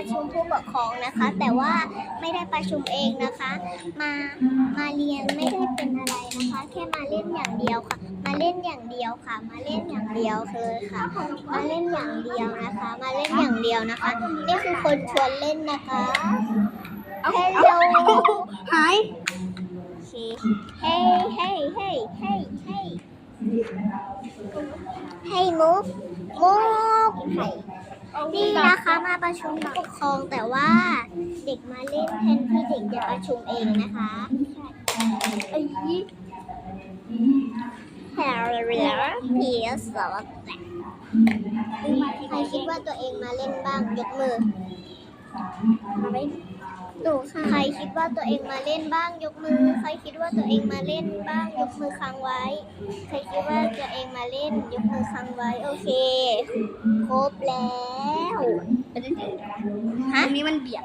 ประชุมผู้ปกครองนะคะ แต่ว่าไม่ได้ประชุมเองนะคะ มาเรียนไม่ได้เป็นอะไรนะคะ แค่มาเล่นอย่างเดียวค่ะ มาเล่นอย่างเดียวค่ะ มาเล่นอย่างเดียวเลยค่ะ มาเล่นอย่างเดียวนะคะ มาเล่นอย่างเดียวนะคะ นี่คือคนชวนเล่นนะคะเฮลโลหาย เฮ้เฮ้เฮ้เฮ้เฮ้ให้มุกนี่นะคะมาประชุมผู้ปกครองแต่ว่าเด็กมาเล่นแทนที่เด็กจะประชุมเองนะคะแฮร์รี่พีสสวัสดีใครคิดว่าตัวเองมาเล่นบ้างยกมือดูค่ะใครคิดว่าตัวเองมาเล่นบ้างยกมือใครคิดว่าตัวเองมาเล่นบ้างยกมือค้างไว้ใครคิดว่าตัวเองมาเล่นยกมือค้างไว้โอเคครบแล้วตรงนี้มันเบียด